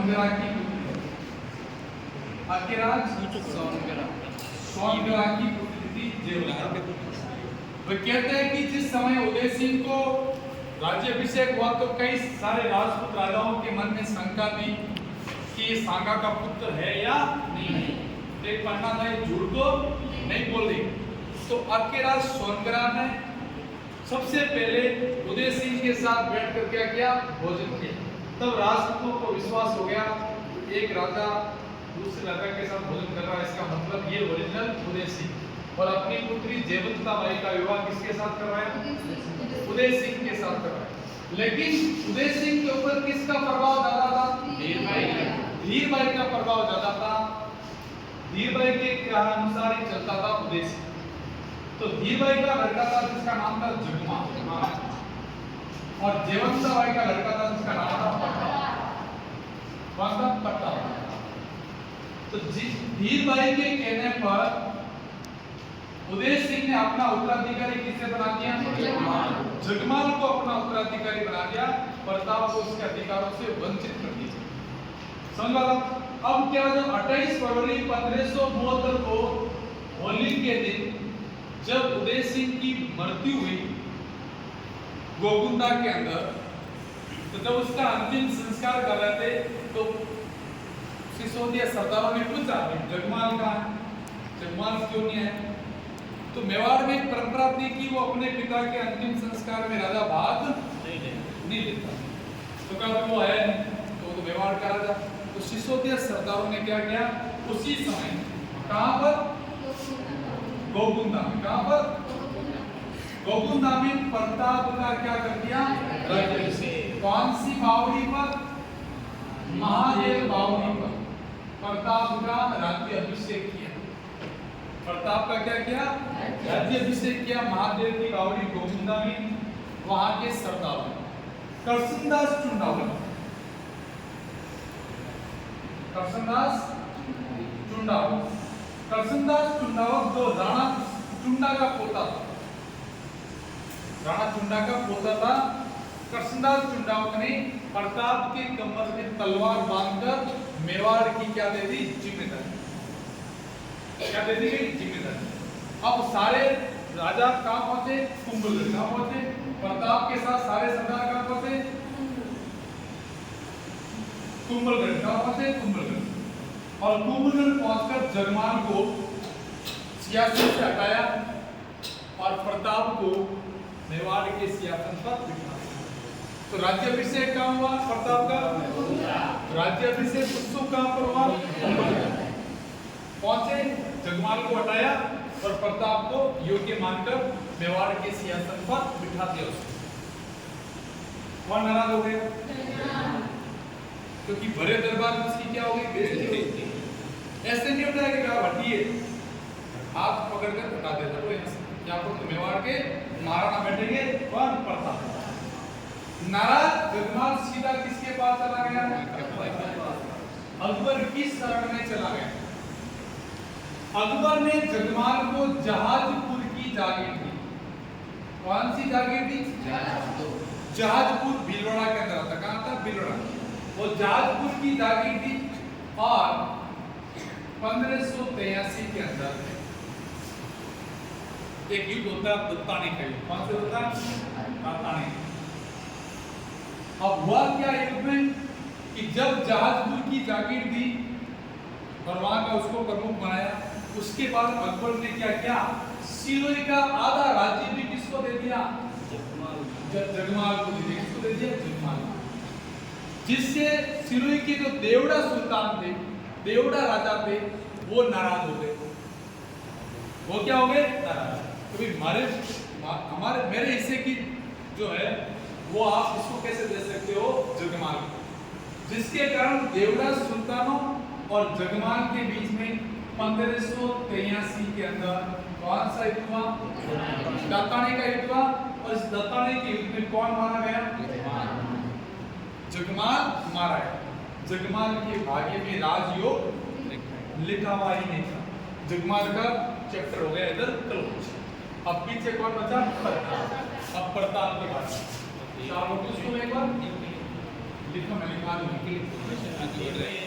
सोनगरा की पुत्री अकिराज सोनगरा की पुत्री थी जेवंता। वे कहते हैं कि जिस समय उदय सिंह को राज्याभिषेक हुआ तो कई सारे राजपूत राजाओं के मन में शंका थी कि ये सांगा का पुत्र है या नहीं है। एक पन्ना था, झूठ तो नहीं बोल रही। तो अकिराज सोनगरा ने सबसे पहले उदय सिंह के साथ बैठकर क्या किया, भोजन किया। तब राजपूतों को विश्वास हो गया एक राजा दूसरे राजा के साथ भोजन कर रहा है, इसका मतलब ये ओरिजिनल उदय सिंह। और अपनी पुत्री जेवंता बाई का विवाह किसके साथ कर रहा है, उदय सिंह के साथ कर रहा है। लेकिन उदय सिंह के ऊपर किसका प्रभाव ज्यादा था, धीर भाई का प्रभाव ज्यादा था। धीर भाई के अनुसार ही चलता था उदय सिंह। तो धीर भाई का लड़का था जिसका नाम था जगमा, और जेवंता बाई का लड़का था जिसका नाम था पट्टा। तो धीर भाई के कहने पर उदय सिंह ने अपना उत्तराधिकारी किसे बना दिया, जगमाल को अपना उत्तराधिकारी बना दिया। प्रताप को उसके अधिकारों से वंचित कर दिया। समझ अब क्या, जब 28 फरवरी 1572 को होली के दिन जब उदय सिंह की मृत्यु हुई गोकुंदा के अंदर, तो जब उसका अंतिम संस्कार कर रहे थे तो सिसोदिया सरदारों ने पूछा जगमाल कहाँ है, जगमाल क्यों नहीं है। तो मेवाड़ में एक परंपरा थी कि वो अपने पिता के अंतिम संस्कार में राजा भाग नहीं लेता। तो कहा वो है नहीं, तो वो तो मेवाड़ का राजा। तो सिसोदिया सरदारों ने क्या किया, उसी समय कहां पर, गोकुंदा में, कहां पर, गोकुंदा में प्रताप का क्या कर दिया, राज्याभिषेक। कौन सी बावड़ी पर, महादेव बावड़ी पर प्रताप का राज्याभिषेक किया। प्रताप का क्या किया, राज्याभिषेक किया महादेव की बावड़ी गोकुंदा में। वहां के सरदार करसनदास चुंडावत, करसनदास चुंडावत जो राणा चुंडा का पोता था, राणा चुंडा का पोता था। करसनदास चुंडावत ने प्रताप के कमर में तलवार बांधकर मेवाड़ की क्या दे दी, जिम्मेदारी, क्या दे दी गई, जिम्मेदारी। अब सारे राजा कहां पहुंचे, कुंभलगढ़ कहां पहुंचे, प्रताप के साथ सारे सरदार कहां पहुंचे, कुंभलगढ़ कहां पहुंचे, कुंभलगढ़। और कुंभलगढ़ पहुंचकर जगमाल को सियासत से हटाया और प्रताप को मेवाड़ के सियासत पर बिठा। तो राज्याभिषेक कहां हुआ प्रताप का, राज्याभिषेक उत्सव कहां पर हुआ, पहुंचे, जगमाल को हटाया और प्रताप को योग्य मानकर मेवाड़ के सिंहासन पर बिठा दिया उसको। कौन नाराज हो गया, क्योंकि बड़े दरबार में उसकी क्या हो गई, बेइज्जती। ऐसे नहीं होता है कि क्या हटिए, हाथ पकड़कर हटा देता तो यहाँ पर तो मेवाड़ के महाराणा बैठेंगे, कौन, प्रताप। नाराज जगमाल सीधा किसके पास चला गया, अकबर की शरण में चला गया। अकबर ने जगमाल को जहाजपुर की जागीर दी। कौन सी जागीर दी, जहाजपुर भीलवाड़ा के अंदर आता, कहां था, भीलवाड़ा। वो जहाजपुर की जागीर दी। और 1583 के अंदर एक युद्ध होता है दत्तानी का युद्ध। कौन सा होता है, दत्तानी। अब हुआ क्या युद्ध में कि जब जहाजपुर की जागीर दी और वहां का उसको प्रमुख बनाया, उसके बाद अकबर ने क्या किया, सिरोही का आधा राज्य भी किसको दे दिया, जगमाल को दे दिया। किसको दे दिया, जगमाल। जिससे सिरोही के जो देवड़ा सुल्तान थे, देवड़ा राजा थे, वो नाराज हो गए। वो क्या हो गए, नाराज। तो हमारे मेरे हिस्से की जो है वो आप इसको कैसे दे सकते हो, जगमाल को। जिसके कारण देवड़ा सुल्तानों और जगमाल के बीच में 1583 के अंदर कौन सा युद्ध हुआ, दत्तानी का युद्ध हुआ। और इस दत्तानी के युद्ध में कौन मारा गया, जगमाल मारा गया। जगमाल के भाग्य में राजयोग लिखा हुआ ही नहीं था। जगमाल का चैप्टर हो गया इधर क्लोज। अब पीछे कौन बचा, प्रताप। अब प्रताप की बात, एक बार लिखो, मैं लिखा दूंगी। रहे हैं।